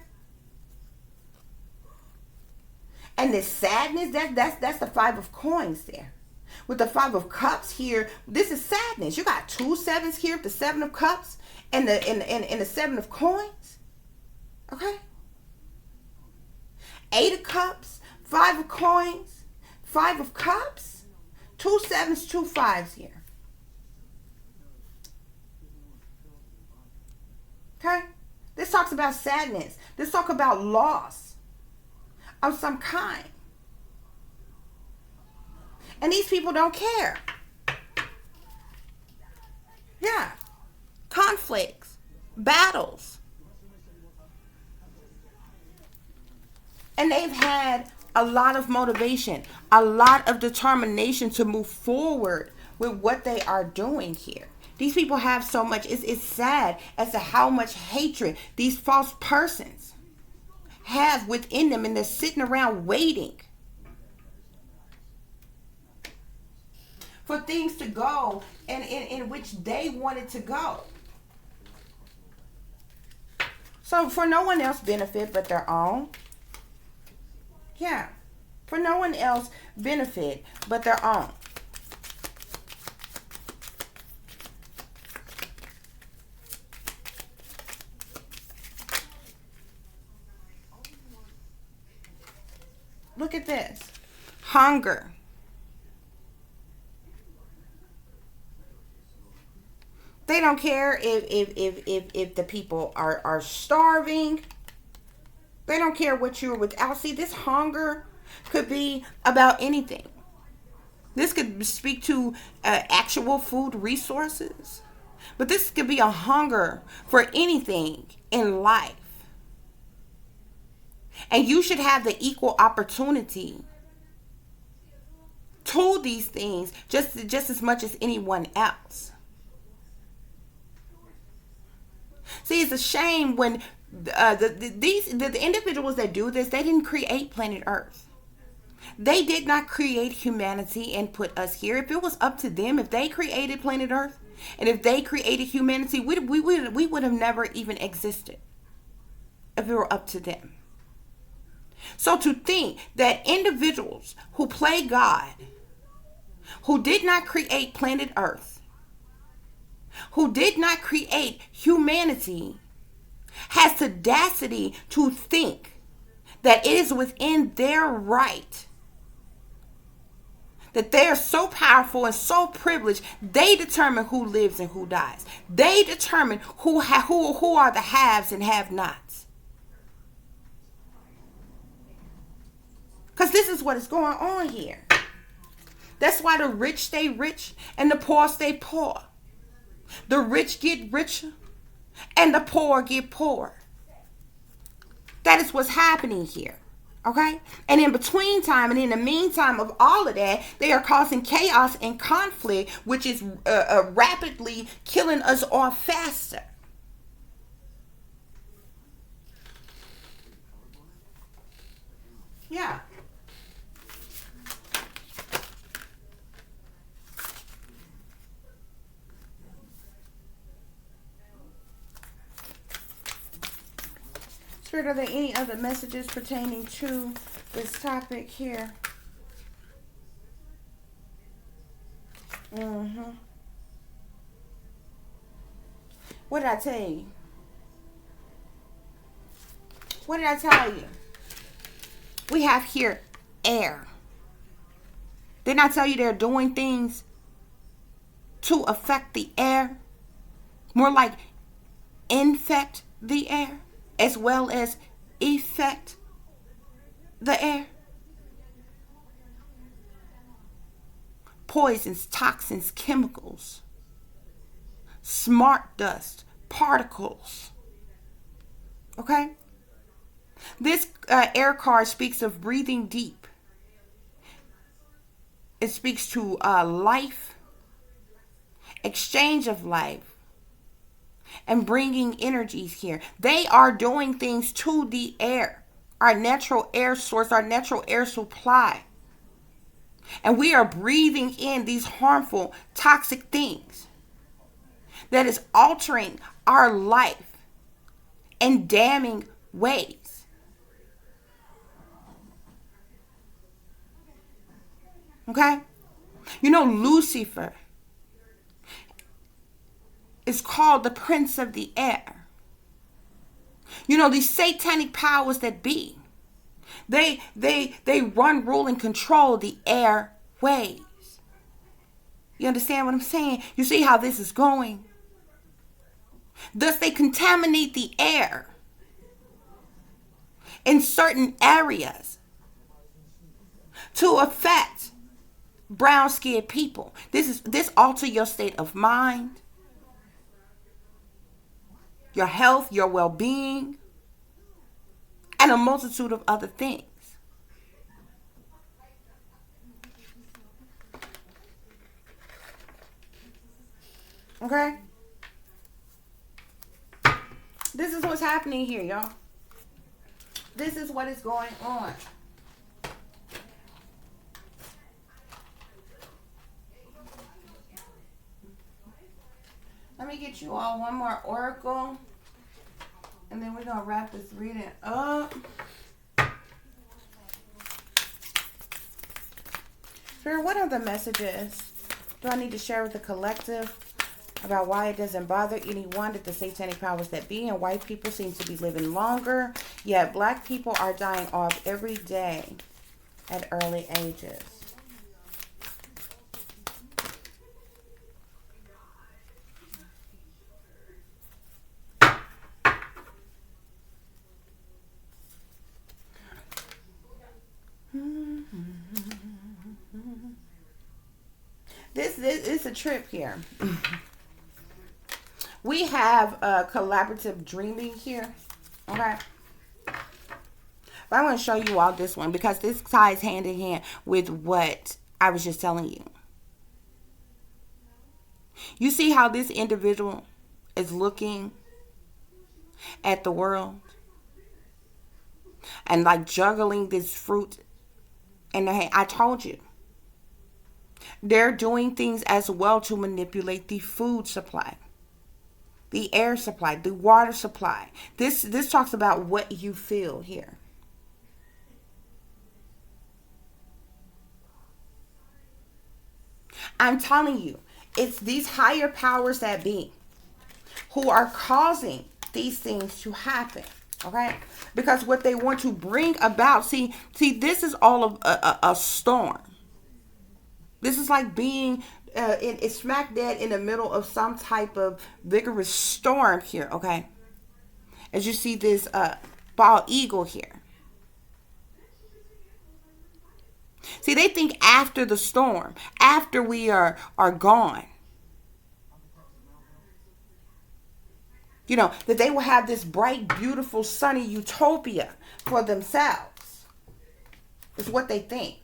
And this sadness, that's the Five of Coins there. With the Five of Cups here, this is sadness. You got two sevens here, the Seven of Cups and the Seven of Coins. Okay? Eight of Cups, Five of Coins, Five of Cups, two sevens, two fives here. Okay? This talks about sadness. This talks about loss of some kind. And these people don't care. Yeah. Conflicts, battles. And they've had a lot of motivation, a lot of determination to move forward with what they are doing here. These people have so much, it's sad as to how much hatred these false persons have within them, and they're sitting around waiting for things to go in which they wanted to go. So for no one else benefit but their own. Yeah. For no one else benefit but their own. Look at this. Hunger. They don't care if the people are starving. They don't care what you're without. See, this hunger could be about anything. This could speak to actual food resources. But this could be a hunger for anything in life. And you should have the equal opportunity to these things just as much as anyone else. See, it's a shame when the individuals that do this, they didn't create planet Earth. They did not create humanity and put us here. If it was up to them, if they created planet Earth, and if they created humanity, we would have never even existed if it were up to them. So to think that individuals who play God, who did not create planet Earth, who did not create humanity, has the audacity to think that it is within their right, that they are so powerful and so privileged, they determine who lives and who dies. They determine who are the haves and have-nots. Because this is what is going on here. That's why the rich stay rich and the poor stay poor. The rich get richer and the poor get poorer. That is what's happening here. Okay? And in between time and in the meantime of all of that, they are causing chaos and conflict, which is rapidly killing us off faster. Yeah. Spirit, are there any other messages pertaining to this topic here? What did I tell you? What did I tell you? We have here air. Didn't I tell you they're doing things to affect the air? More like infect the air as well as affect the air. Poisons, toxins, chemicals, smart dust, particles. Okay? This air card speaks of breathing deep. It speaks to life, exchange of life, and bringing energies here. They are doing things to the air, our natural air source, our natural air supply. And we are breathing in these harmful, toxic things that is altering our life in damning ways. Okay? You know, Lucifer is called the prince of the air. You know, these satanic powers that be, they run, rule, and control the airways. You understand what I'm saying? You see how this is going? Thus, they contaminate the air in certain areas to affect brown-skinned people. This alter your state of mind, your health, your well-being, and a multitude of other things. Okay? This is what's happening here, y'all. This is what is going on. Let me get you all one more oracle, and then we're going to wrap this reading up. Spirit, what other messages do I need to share with the collective about why it doesn't bother anyone that the satanic powers that be and white people seem to be living longer, yet black people are dying off every day at early ages? This is a trip here. We have collaborative dreaming here. Okay. But I want to show you all this one because this ties hand in hand with what I was just telling you. You see how this individual is looking at the world and like juggling this fruit in the hand. I told you. They're doing things as well to manipulate the food supply, the air supply, the water supply. This talks about what you feel here. I'm telling you, it's these higher powers that be who are causing these things to happen. Okay, because what they want to bring about, see, this is all of a storm. This is like being it's smack dead in the middle of some type of vigorous storm here. Okay, as you see this bald eagle here. See, they think after the storm, after we are gone, that they will have this bright, beautiful, sunny utopia for themselves. Is what they think.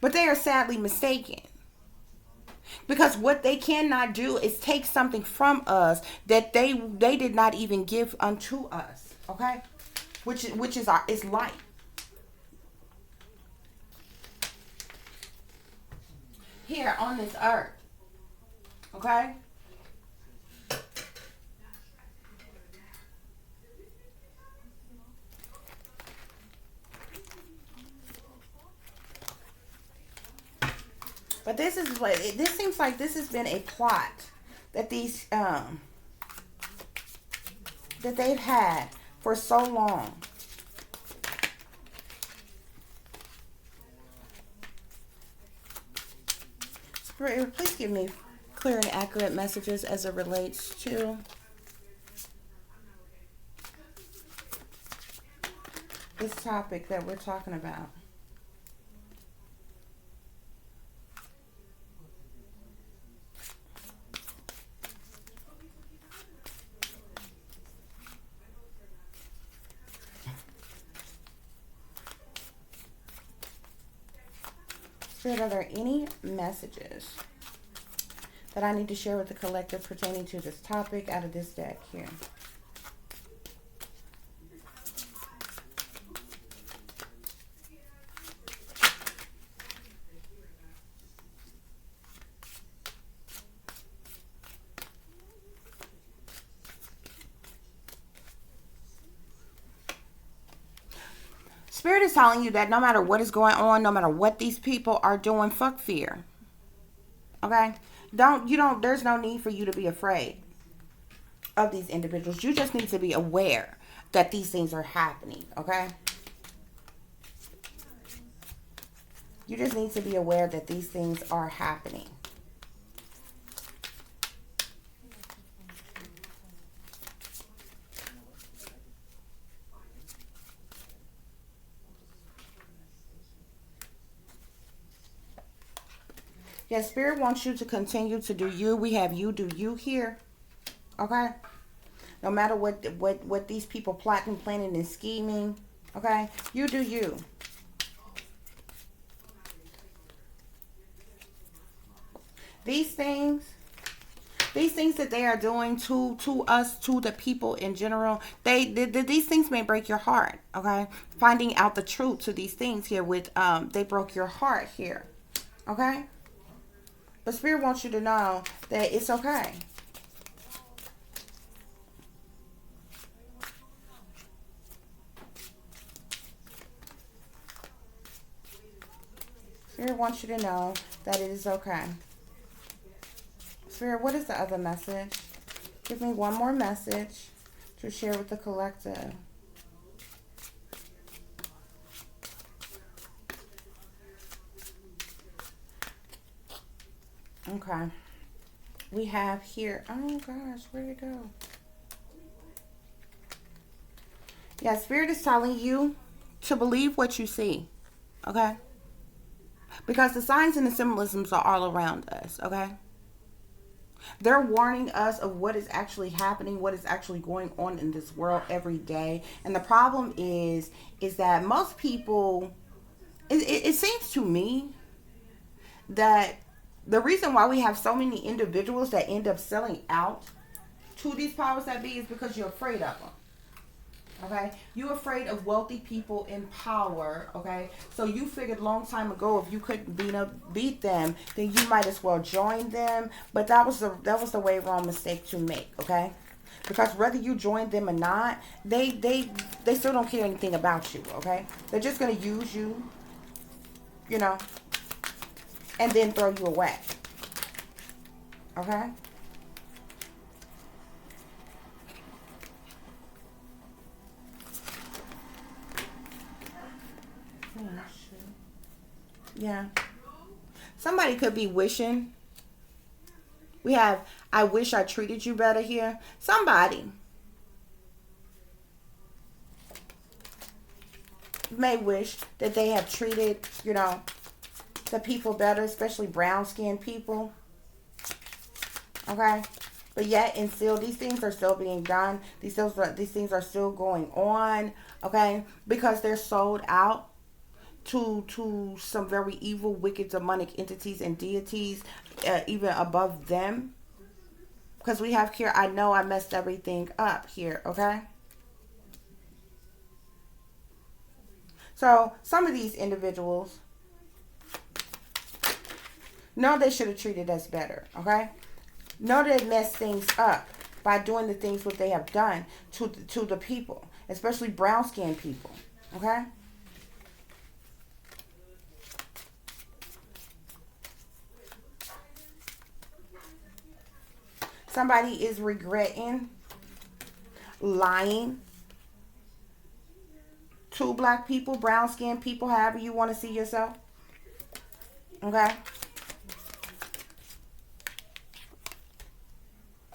But they are sadly mistaken. Because what they cannot do is take something from us that they did not even give unto us. Okay? Which is life. Here on this earth. Okay? But this seems like this has been a plot that that they've had for so long. Spirit, please give me clear and accurate messages as it relates to this topic that we're talking about. Are there any messages that I need to share with the collective pertaining to this topic out of this deck here? Spirit is telling you that no matter what is going on, no matter what these people are doing, fuck fear. Okay? There's no need for you to be afraid of these individuals. You just need to be aware that these things are happening. Okay? You just need to be aware that these things are happening. Yes, Spirit wants you to continue to do you. We have you do you here. Okay? No matter what these people plotting, planning, and scheming. Okay? You do you. These things that they are doing to us, to the people in general, these things may break your heart. Okay? Finding out the truth to these things here with they broke your heart here. Okay? But Spirit wants you to know that it's okay. Spirit wants you to know that it is okay. Spirit, what is the other message? Give me one more message to share with the collective. Okay. We have here, oh gosh, where'd it go? Yeah, Spirit is telling you to believe what you see. Okay? Because the signs and the symbolisms are all around us. Okay? They're warning us of what is actually happening, what is actually going on in this world every day. And the problem is that most people, it seems to me that the reason why we have so many individuals that end up selling out to these powers that be is because you're afraid of them. Okay, you're afraid of wealthy people in power. Okay, so you figured a long time ago if you couldn't beat them, then you might as well join them. But that was the way wrong mistake to make. Okay, because whether you join them or not, they still don't care anything about you. Okay, they're just gonna use you, you know, and then throw you away. Okay. Yeah. Somebody could be wishing. We have, I wish I treated you better here. Somebody may wish that they have treated, you know, the people better, especially brown-skinned people. Okay? But yet and still, these things are still being done. These things are still going on. Okay? Because they're sold out to some very evil, wicked, demonic entities and deities, even above them. Because we have here, I know I messed everything up here, okay? So, some of these individuals know they should have treated us better, okay? Know they messed things up by doing the things what they have done to the people, especially brown-skinned people, okay? Somebody is regretting lying to black people, brown skinned people, however you want to see yourself. Okay?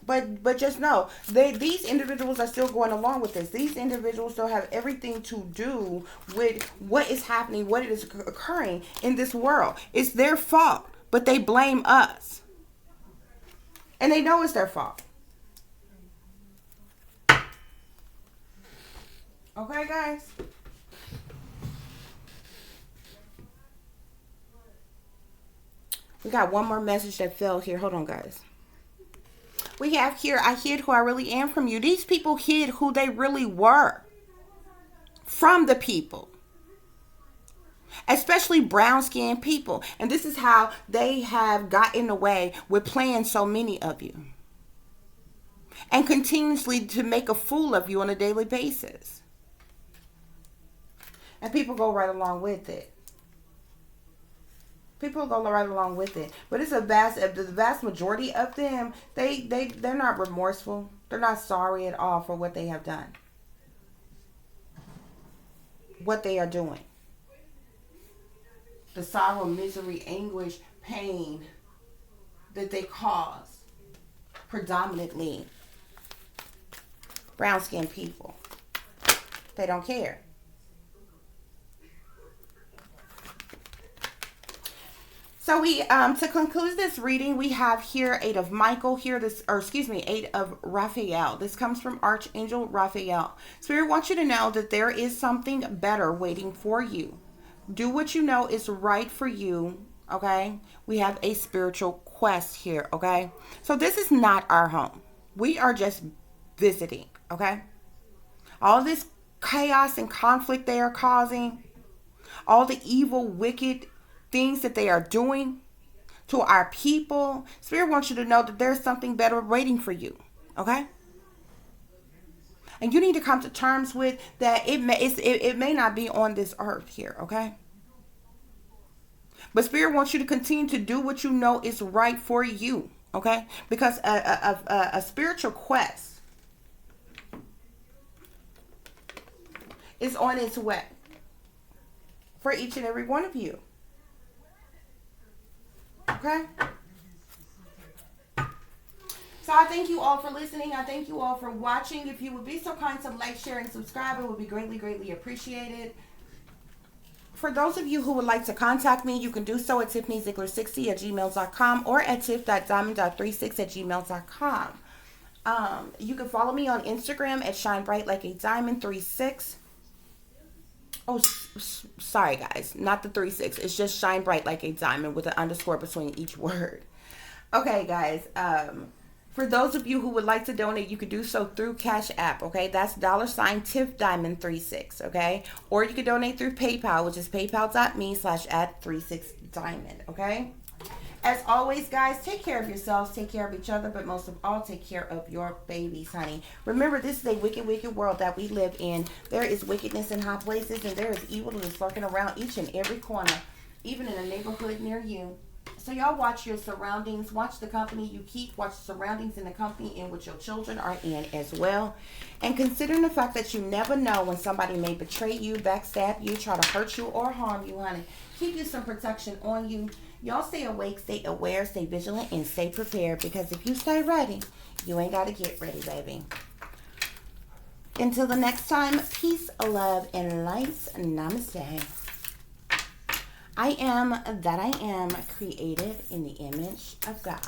But just know, these individuals are still going along with this. These individuals still have everything to do with what is happening, what is occurring in this world. It's their fault, but they blame us. And they know it's their fault. Okay, guys? We got one more message that fell here. Hold on, guys. We have here, I hid who I really am from you. These people hid who they really were from the people. Especially brown-skinned people. And this is how they have gotten away with playing so many of you. And continuously to make a fool of you on a daily basis. And people go right along with it. People go right along with it. But it's the vast majority of them, they're not remorseful. They're not sorry at all for what they have done. What they are doing. The sorrow, misery, anguish, pain that they cause, predominantly brown-skinned people. They don't care. So we, to conclude this reading, we have here 8 of Michael here, 8 of Raphael. This comes from Archangel Raphael. Spirit wants you to know that there is something better waiting for you. Do what you know is right for you, okay? We have a spiritual quest here, okay? So this is not our home. We are just visiting, okay? All this chaos and conflict they are causing, all the evil, wicked things that they are doing to our people, Spirit wants you to know that there's something better waiting for you, okay? And you need to come to terms with that it may not be on this earth here, okay? But Spirit wants you to continue to do what you know is right for you, okay? Because a spiritual quest is on its way for each and every one of you, okay? So I thank you all for listening. I thank you all for watching. If you would be so kind to like, share, and subscribe, it would be greatly, greatly appreciated. For those of you who would like to contact me, you can do so at tiffanyziegler60@gmail.com or at tiff.diamond.36@gmail.com. You can follow me on Instagram at shinebrightlikeadiamond36. Oh, sorry guys, not the 36. It's just shine bright like a diamond with an underscore between each word. Okay, guys. For those of you who would like to donate, you could do so through Cash App, okay? That's $sign Tiff Diamond 36, okay? Or you could donate through PayPal, which is paypal.me/@36diamond, okay? As always, guys, take care of yourselves, take care of each other, but most of all, take care of your babies, honey. Remember, this is a wicked, wicked world that we live in. There is wickedness in high places, and there is evil that is lurking around each and every corner, even in a neighborhood near you. So y'all watch your surroundings, watch the company you keep, watch the surroundings and the company in which your children are in as well. And considering the fact that you never know when somebody may betray you, backstab you, try to hurt you, or harm you, honey, keep you some protection on you. Y'all stay awake, stay aware, stay vigilant, and stay prepared, because if you stay ready, you ain't got to get ready, baby. Until the next time, peace, love, and lights. Namaste. I am that I am, created in the image of God.